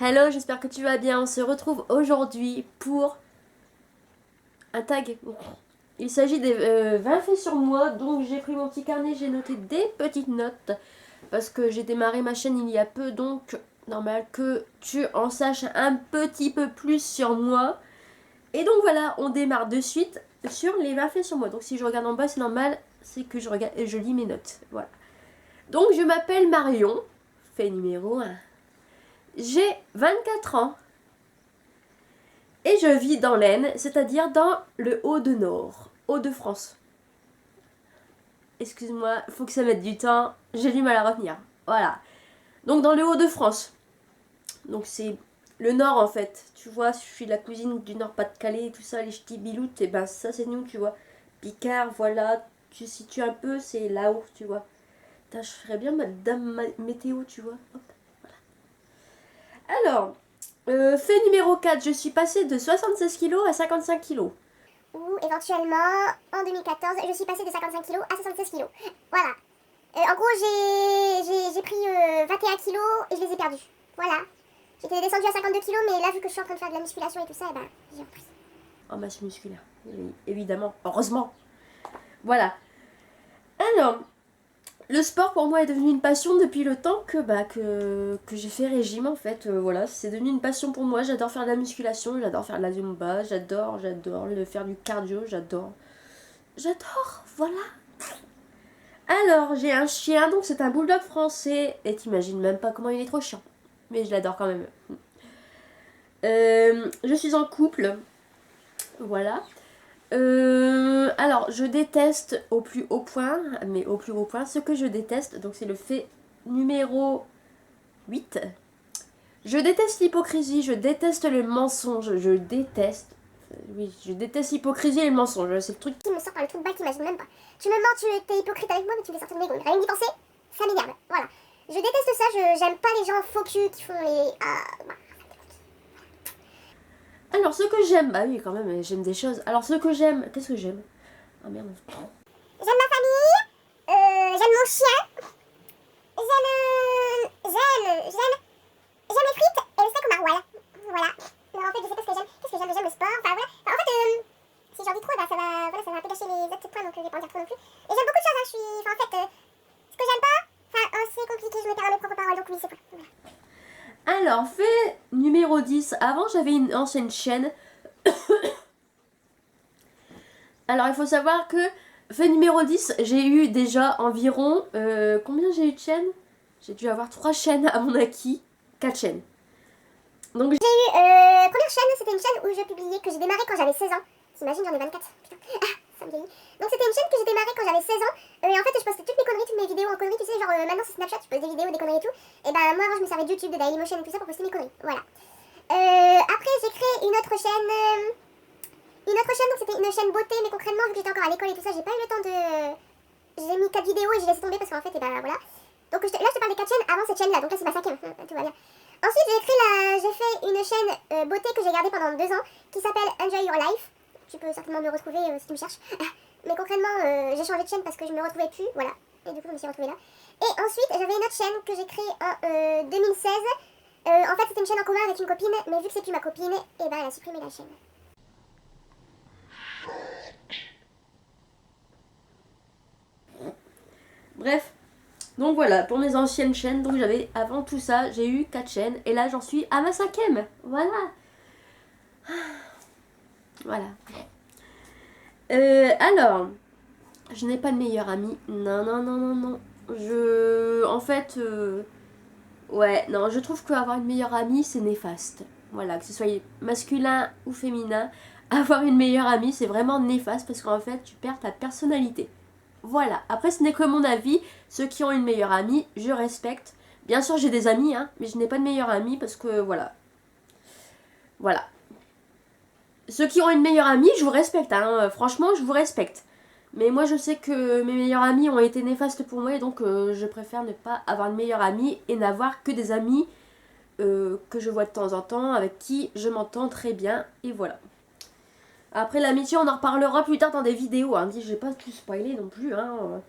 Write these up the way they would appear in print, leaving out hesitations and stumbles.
Hello, j'espère que tu vas bien. On se retrouve aujourd'hui pour un tag. Il s'agit des 20 faits sur moi, donc j'ai pris mon petit carnet, j'ai noté des petites notes parce que j'ai démarré ma chaîne il y a peu, donc normal que tu en saches un petit peu plus sur moi. Et donc voilà, on démarre de suite sur les 20 faits sur moi. Donc si je regarde en bas, c'est normal, c'est que je regarde et je lis mes notes. Voilà. Donc je m'appelle Marion, fait numéro 1. J'ai 24 ans. Et je vis dans l'Aisne, c'est-à-dire dans le Haut-de-Nord, Hauts-de-France. Excuse-moi, faut que ça mette du temps, j'ai du mal à retenir. Voilà. Donc dans le Hauts-de-France. Donc c'est le Nord en fait. Tu vois, je suis la cousine du Nord-Pas-de-Calais et tout ça, les ch'tis biloutes, et ben ça c'est nous, tu vois. Picard, voilà, tu situes un peu, c'est là-haut, tu vois. Putain, je ferais bien madame météo, tu vois. Hop, voilà. Alors, fait numéro 4, je suis passée de 76 kilos à 55 kilos. Ou éventuellement, en 2014, je suis passée de 55 kg à 76 kg. Voilà. En gros, j'ai pris 21 kg et je les ai perdus. Voilà. J'étais descendue à 52 kg, mais là, vu que je suis en train de faire de la musculation et tout ça, et ben, j'ai repris. En masse musculaire, oui, évidemment, heureusement. Voilà. Alors, le sport pour moi est devenu une passion depuis le temps que j'ai fait régime en fait. Voilà, c'est devenu une passion pour moi. J'adore faire de la musculation, j'adore faire de la zumba, j'adore faire du cardio, j'adore, voilà. Alors, j'ai un chien, donc c'est un bulldog français. Et t'imagines même pas comment il est trop chiant. Mais je l'adore quand même. Je suis en couple. Voilà. Alors, je déteste au plus haut point, mais au plus haut point, ce que je déteste, donc c'est le fait numéro 8. Je déteste l'hypocrisie, je déteste le mensonge, je déteste l'hypocrisie et le mensonge, c'est le truc Qui me sort par le trou de balle, t'imagines même pas. Tu me mens, tu es hypocrite avec moi, mais tu me fais sortir de mes gonds. Rien d'y penser, ça m'énerve. Voilà. Je déteste ça, j'aime pas les gens faux culs qui font les. Bah. Alors, ce que j'aime, bah oui, quand même, j'aime des choses. Alors, ce que j'aime, qu'est-ce que j'aime? Oh merde. J'aime ma famille, j'aime mon chien, j'aime les frites et le steak au maroilles. Voilà. Non, en fait, je sais pas ce que j'aime. Qu'est-ce que j'aime? J'aime le sport. Enfin, voilà. Enfin, en fait, si j'en dis trop, bah, ça va un peu gâcher les autres points, donc je vais pas en dire trop non plus. Et j'aime beaucoup de choses, hein. Enfin, en fait, ce que j'aime pas, enfin, c'est compliqué, je me perds à mes propres paroles, donc oui, c'est quoi. Voilà. Alors, fait numéro 10. Avant, j'avais une ancienne chaîne. Alors, il faut savoir que fait numéro 10, j'ai eu déjà environ... combien j'ai eu de chaînes? J'ai dû avoir 3 chaînes à mon acquis. 4 chaînes. Donc, J'ai eu, première chaîne, c'était une chaîne où je publiais, que j'ai démarré quand j'avais 16 ans. T'imagines, j'en ai 24. Putain, ça me vieillit. Donc c'était une chaîne que j'ai démarré quand j'avais 16 ans. Et en fait, je postais toutes mes conneries, toutes mes vidéos en conneries. Tu sais, genre maintenant sur Snapchat, je poste des vidéos, des conneries et tout. Et ben moi, avant, je me servais de YouTube, de Dailymotion et tout ça pour poster mes conneries. Voilà. Après, j'ai créé une autre chaîne. Donc c'était une chaîne beauté, mais concrètement, vu que j'étais encore à l'école et tout ça, j'ai pas eu le temps de. J'ai mis 4 vidéos et j'ai laissé tomber parce qu'en fait, et ben voilà. Donc là, je te parle des 4 chaînes avant cette chaîne-là. Donc là, c'est ma 5ème. Tout va bien. Ensuite, j'ai fait une chaîne beauté que j'ai gardée pendant 2 ans qui s'appelle Enjoy Your Life. Tu peux certainement me retrouver si tu me cherches. Mais concrètement, j'ai changé de chaîne parce que je me retrouvais plus. Voilà. Et du coup, je me suis retrouvée là. Et ensuite, j'avais une autre chaîne que j'ai créée en 2016. En fait, c'était une chaîne en commun avec une copine. Mais vu que c'est plus ma copine, et ben elle a supprimé la chaîne. bref. Donc voilà, pour mes anciennes chaînes, donc j'avais, avant tout ça, j'ai eu 4 chaînes. Et là, j'en suis à ma 5ème. Voilà. Voilà. Alors, je n'ai pas de meilleur ami. Non, non, non, non, non. En fait, ouais, non, je trouve qu'avoir une meilleure amie, c'est néfaste. Voilà, que ce soit masculin ou féminin, avoir une meilleure amie, c'est vraiment néfaste parce qu'en fait, tu perds ta personnalité. Voilà, après, ce n'est que mon avis. Ceux qui ont une meilleure amie, je respecte. Bien sûr, j'ai des amis, hein, mais je n'ai pas de meilleure amie parce que voilà. Voilà. Ceux qui ont une meilleure amie, je vous respecte, hein. Franchement, je vous respecte. Mais moi, je sais que mes meilleurs amis ont été néfastes pour moi et donc je préfère ne pas avoir une meilleure amie et n'avoir que des amis que je vois de temps en temps, avec qui je m'entends très bien, et voilà. Après l'amitié, on en reparlera plus tard dans des vidéos, hein. Je vais pas tout spoiler non plus, hein.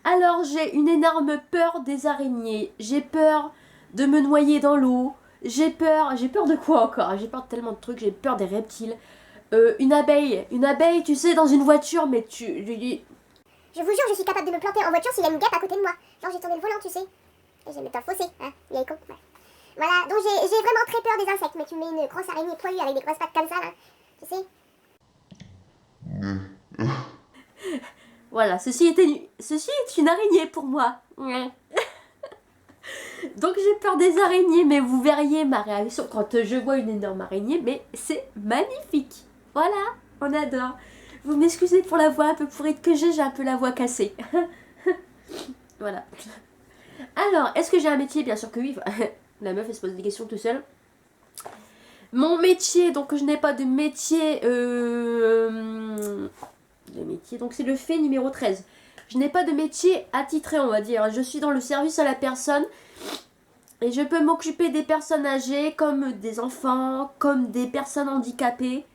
Alors, j'ai une énorme peur des araignées, j'ai peur de me noyer dans l'eau, J'ai peur de quoi encore? J'ai peur de tellement de trucs, j'ai peur des reptiles. Une abeille, tu sais, dans une voiture, mais tu... Je vous jure, je suis capable de me planter en voiture s'il y a une guêpe à côté de moi. Genre, j'ai tourné le volant, tu sais. Et j'ai mis dans le fossé, hein, il est con. Ouais. Voilà, donc j'ai vraiment très peur des insectes, mais tu mets une grosse araignée poilue avec des grosses pattes comme ça, là, tu sais. Voilà, ceci est une araignée pour moi. Ouais. Donc j'ai peur des araignées, mais vous verriez ma réaction quand je vois une énorme araignée, mais c'est magnifique. Voilà, on adore. Vous m'excusez pour la voix un peu pourrite que j'ai un peu la voix cassée. Voilà. Alors, est-ce que j'ai un métier? Bien sûr que oui. La meuf, elle se pose des questions tout seule. Mon métier, donc je n'ai pas de métier. Donc c'est le fait numéro 13. Je n'ai pas de métier attitré, on va dire. Je suis dans le service à la personne. Et je peux m'occuper des personnes âgées, comme des enfants, comme des personnes handicapées.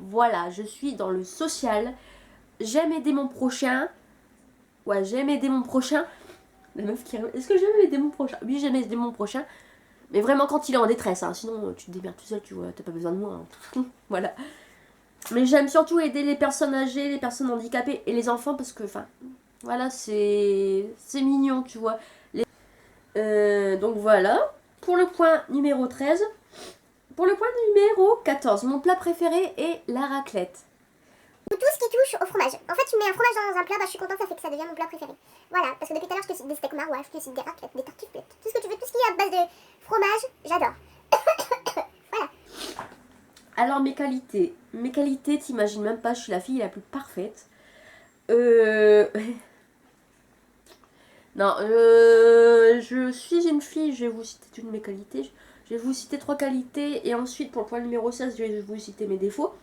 Voilà, je suis dans le social. J'aime aider mon prochain. Ouais, j'aime aider mon prochain. La meuf qui... Est-ce que j'aime aider mon prochain? Oui, j'aime aider mon prochain. Mais vraiment quand il est en détresse, hein. Sinon tu te démerdes tout seul, tu vois, t'as pas besoin de moi. Hein. Voilà. Mais j'aime surtout aider les personnes âgées, les personnes handicapées et les enfants parce que, enfin, voilà, c'est mignon, tu vois. Donc voilà, pour le point numéro 13. Pour le point numéro 14, mon plat préféré est la raclette. Tout ce qui touche au fromage. En fait, tu mets un fromage dans un plat, bah je suis contente, ça fait que ça devient mon plat préféré. Voilà, parce que depuis tout à l'heure, je te cite des steaks marois, je te cite des raclettes, des tartiflettes, tout ce que tu veux, tout ce qui est à base de fromage, j'adore. Voilà. Alors mes qualités, t'imagines même pas, je suis la fille la plus parfaite. Non, je suis une fille, je vais vous citer toutes mes qualités. Je vais vous citer 3 qualités et ensuite pour le point numéro 16, je vais vous citer mes défauts.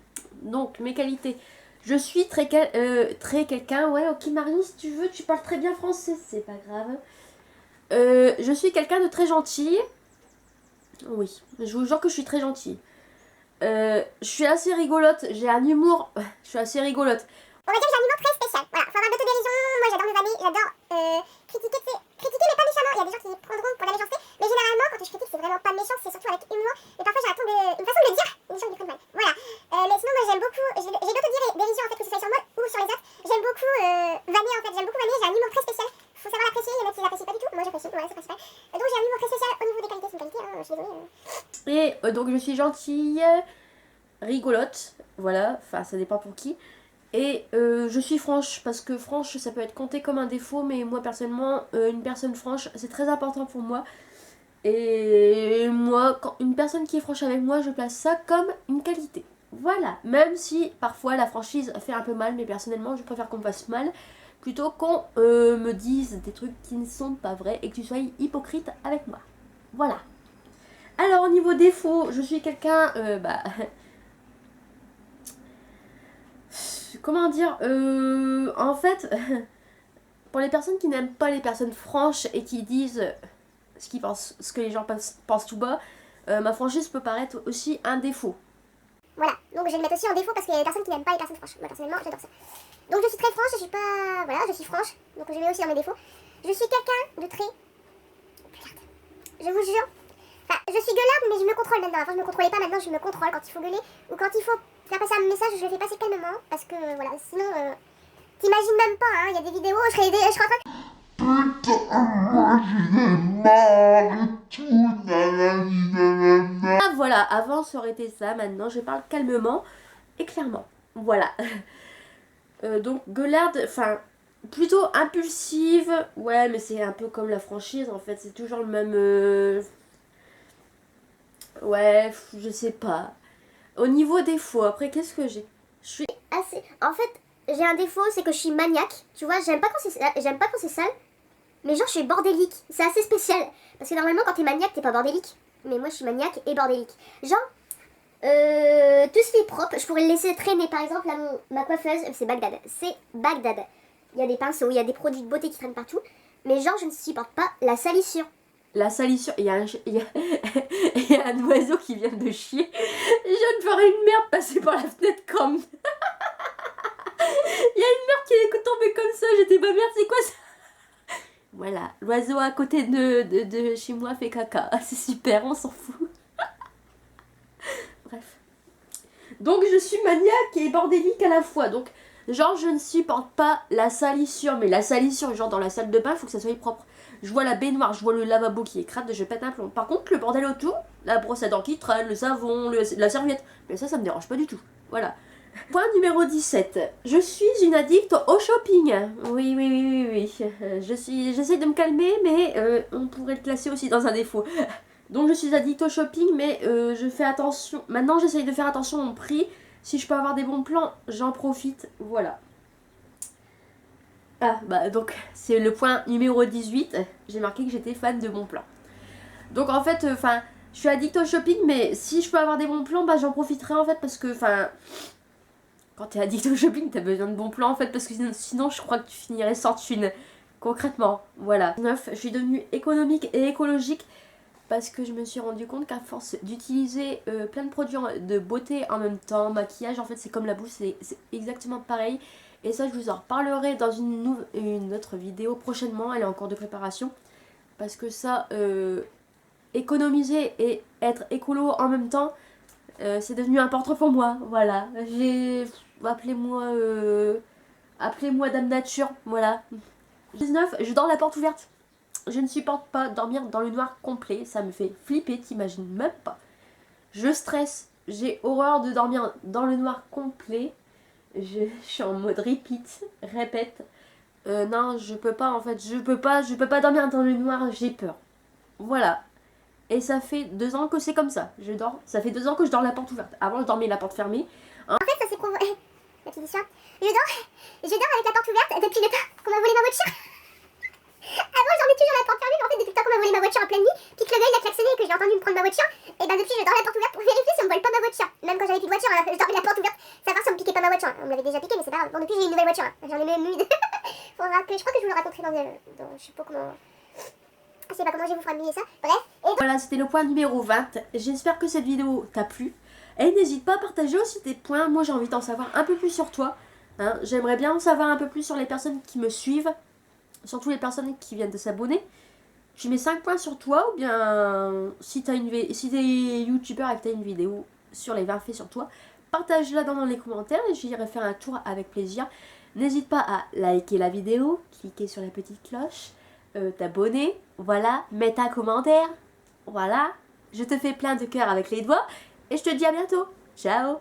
Donc mes qualités. Je suis très quelqu'un, ouais, ok Marie, si tu veux, tu parles très bien français, c'est pas grave. Je suis quelqu'un de très gentil. Oui, je vous jure que je suis très gentille. Je suis assez rigolote, j'ai un humour, je suis assez rigolote. On va dire que j'ai un humour très spécial. Voilà, faut avoir l'autodérision. Moi, j'adore me vanner, j'adore critiquer, mais pas méchamment. Il y a des gens qui prendront pour la méchanceté. Mais généralement, quand je critique, c'est vraiment pas méchant, c'est surtout avec humour. Et parfois, j'ai une façon de le dire, les gens ils prennent mal. Voilà. Mais sinon, moi, j'aime beaucoup, j'ai l'autodérision en fait, que ce soit sur moi ou sur les autres. J'aime beaucoup vanner en fait, j'aime beaucoup vanner, j'ai un humour très spécial. Faut savoir l'apprécier, il y en a qui l'apprécient pas du tout. Moi, j'apprécie, voilà, c'est principal. Donc, j'ai un humour très spécial au niveau des qualités, c'est une qualité, hein, je suis désolée. Et donc je suis gentille, rigolote, voilà, enfin ça dépend pour qui. Et je suis franche, parce que franche ça peut être compté comme un défaut, mais moi personnellement, une personne franche c'est très important pour moi. Et moi, quand une personne qui est franche avec moi, je place ça comme une qualité. Voilà, même si parfois la franchise fait un peu mal, mais personnellement je préfère qu'on me fasse mal plutôt qu'on me dise des trucs qui ne sont pas vrais et que tu sois hypocrite avec moi. Voilà. Alors au niveau défaut, je suis quelqu'un, comment dire, en fait, pour les personnes qui n'aiment pas les personnes franches et qui disent ce qu'ils pensent, ce que les gens pensent tout bas, ma franchise peut paraître aussi un défaut. Voilà, donc je vais le mettre aussi en défaut parce qu'il y a des personnes qui n'aiment pas les personnes franches. Moi personnellement, j'adore ça. Donc je suis très franche, je suis pas. Voilà, je suis franche, donc je mets aussi dans mes défauts. Je suis quelqu'un de très. Regarde, je vous jure. Enfin, je suis gueularde, mais je me contrôle maintenant. Avant, je me contrôlais pas, maintenant, je me contrôle. Quand il faut gueuler ou quand il faut faire passer un message, je le fais passer calmement. Parce que voilà, sinon, t'imagines même pas, hein, il y a des vidéos, je serais en train de. Ah voilà, avant ça aurait été ça, maintenant je parle calmement et clairement. Voilà. Donc gueularde, enfin plutôt impulsive, ouais mais c'est un peu comme la franchise en fait, c'est toujours le même... Ouais, je sais pas. Au niveau défaut, après qu'est-ce que j'ai? Je suis Assez. En fait, j'ai un défaut, c'est que je suis maniaque. Tu vois, j'aime pas quand c'est sale. Mais genre, je suis bordélique. C'est assez spécial. Parce que normalement, quand t'es maniaque, t'es pas bordélique. Mais moi, je suis maniaque et bordélique. Genre, tout ce qui est propre, je pourrais le laisser traîner. Par exemple, là, ma coiffeuse, c'est Bagdad. C'est Bagdad. Il y a des pinceaux, il y a des produits de beauté qui traînent partout. Mais genre, je ne supporte pas la salissure. La salissure, il y a un oiseau qui vient de chier. Je viens de faire une merde passer par la fenêtre comme... Il y a une merde qui est tombée comme ça, j'étais pas merde, c'est quoi ça? Voilà, l'oiseau à côté de chez moi fait caca, c'est super, on s'en fout. Donc je suis maniaque et bordélique à la fois. Donc genre je ne supporte pas la salissure. Mais la salissure, genre dans la salle de bain, il faut que ça soit propre. Je vois la baignoire, je vois le lavabo qui est crade, je pète un plomb. Par contre le bordel autour, la brosse à dents qui traîne, le savon, la serviette, mais ça me dérange pas du tout. Voilà. Point numéro 17. Je suis une addict au shopping. Oui. J'essaie de me calmer, mais on pourrait le classer aussi dans un défaut. Donc je suis addict au shopping, mais je fais attention. Maintenant j'essaye de faire attention au prix. Si je peux avoir des bons plans, j'en profite. Voilà. Ah, bah donc c'est le point numéro 18. J'ai marqué que j'étais fan de bons plans. Donc en fait, je suis addict au shopping, mais si je peux avoir des bons plans, bah j'en profiterai en fait parce que, quand t'es addict au shopping, t'as besoin de bons plans en fait parce que sinon je crois que tu finirais sans thune. Concrètement, voilà. 9. Je suis devenue économique et écologique parce que je me suis rendu compte qu'à force d'utiliser plein de produits de beauté en même temps, maquillage, en fait c'est comme la bouche, c'est exactement pareil. Et ça je vous en reparlerai dans une autre vidéo prochainement, elle est en cours de préparation. Parce que ça, économiser et être écolo en même temps, c'est devenu important pour moi. Voilà, appelez-moi Dame Nature, voilà. 19, je dors la porte ouverte. Je ne supporte pas dormir dans le noir complet, ça me fait flipper, t'imagines même pas. Je stresse, j'ai horreur de dormir dans le noir complet. Je suis en mode répète. Non, je peux pas en fait, je peux pas dormir dans le noir, j'ai peur. Voilà. Et ça fait 2 ans que c'est comme ça. Ça fait 2 ans que je dors la porte ouverte. Avant, je dormais la porte fermée. En fait, ça s'est prouvé. La petite chat. Je dors avec la porte ouverte depuis le temps qu'on m'a volé ma voiture. Avant, j'en ai toujours la porte fermée, mais en fait, depuis le temps qu'on m'a volé ma voiture en pleine nuit, puis que le gars il a klaxonné et que je l'ai entendu me prendre ma voiture, et ben depuis, je dors la porte ouverte pour vérifier si on me vole pas ma voiture. Même quand j'avais plus de voiture, je dormais la porte ouverte, savoir si on me piquait pas ma voiture. On me l'avait déjà piqué, mais c'est pas grave. Bon, depuis, j'ai une nouvelle voiture. J'en ai même une. Je crois que je vous le raconterai dans je sais pas comment. Je sais pas comment je vais vous faire ça. Bref. Et voilà, c'était le point numéro 20. J'espère que cette vidéo t'a plu. Et n'hésite pas à partager aussi tes points. Moi, j'ai envie d'en savoir un peu plus sur toi. Hein. J'aimerais bien en savoir un peu plus sur les personnes qui me suivent. Surtout les personnes qui viennent de s'abonner. Tu mets 5 points sur toi. Ou bien, si t'es youtubeur et que t'as une vidéo sur les 20 faits sur toi, partage-la dans les commentaires et j'irai faire un tour avec plaisir. N'hésite pas à liker la vidéo, cliquer sur la petite cloche, t'abonner, voilà, mettre un commentaire, voilà. Je te fais plein de cœurs avec les doigts et je te dis à bientôt. Ciao!